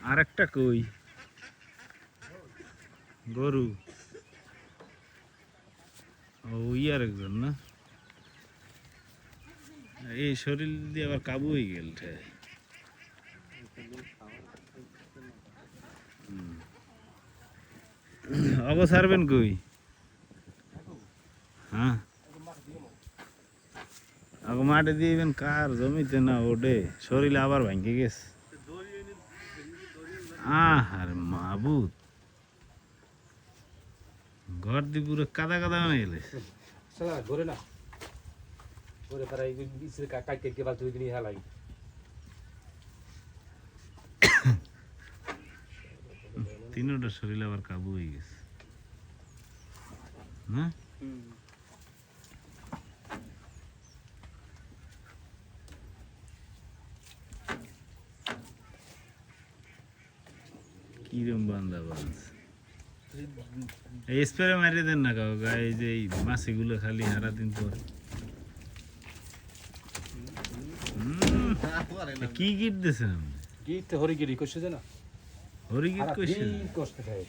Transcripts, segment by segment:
আরেকটা কই গরু ওই আরেকজন না এই শরীর দিয়ে আবার কাবু হয়ে গেল অগ ছাড়বেন কই হ্যাঁ আগ মাঠে দিবেন কার জমিতে না ওডে শরীর আবার ভাঙ্গে গেছে আরে মাবুদ ঘর দিয়ে পুরো কাদা কাদা বানিয়ে গেলে ঘরে না ঘরে তারা কাইতে বালতি নিয়ে হেলাই তিনোটা শরীর আবার কাবু হয়ে গেছে না কিরম বান্দা বান্স এই স্প্রে মারিয়ে দেন না কাউ গায়ে যে এই মাছিগুলো খালি সারাদিন পর কি গিট দিয়েছেন আপনি গীত হরিগিরি করছে না হরিগিট কইছেন কষ্টে থাকে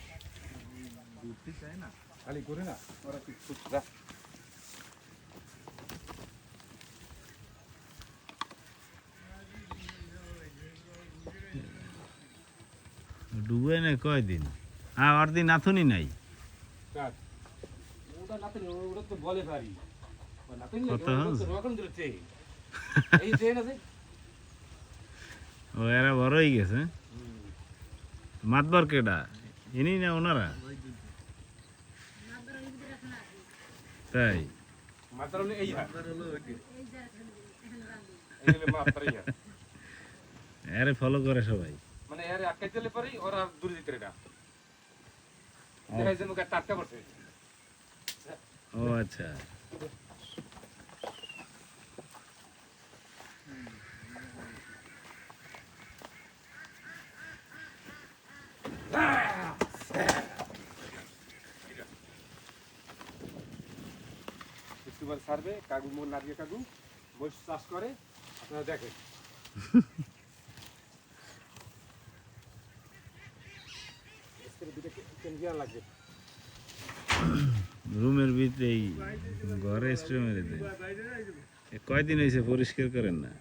খালি করে না ওরা কিছু ডুবে না কয়দিন আর দিন নাথুনি নাই ওটা নাতনি ওটা তো বলে পারি নাতনি কত রকম দিতে এই ট্রেন আছে ও এরা বড় হয়ে গেছে মাতবার কেডা ইনি না ওনারা তাই মাতর হলো এই এই মাতর এই আরে ফলো করে সবাই মানে এর আটকে দিলে পরে ওরা দূরে দিতে এটা দেখাই যে মুখে টাটকা পড়ছে ও আচ্ছা একটুবার ছাড়বে কাগু মোর নারিয়ে কাগু মোষ চাষ করে আপনারা দেখেন রুমের ভিতরে ঘরে স্প্রে মেরে দেয় কয়দিন হয়েছে পরিষ্কার করেন না